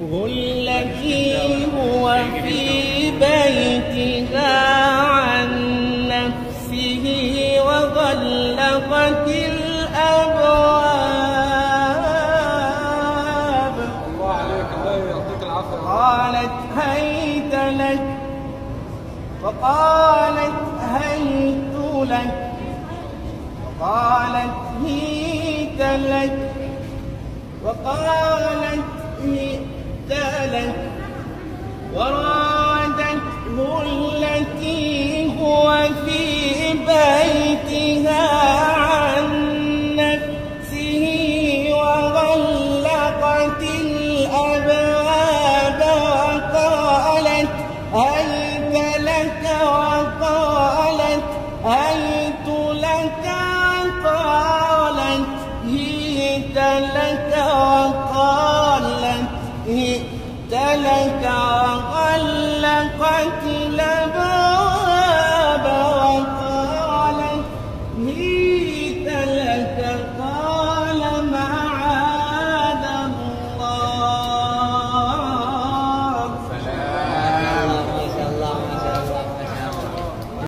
التي هو في بيتها عن نفسه وغلقت الأبواب. الله عليك، الله يعطيك العافية. قالت هيت لك، وقالت هيت لك، وقالت هيت لك، وقالت هيت لك، وراودته التي هو في بيتها عن نفسه وغلقت الأبواب وقالت هيت لك، وقالت هيت لك، وقالت هيت لك، وقالت هيت لك، وغلقت الأبواب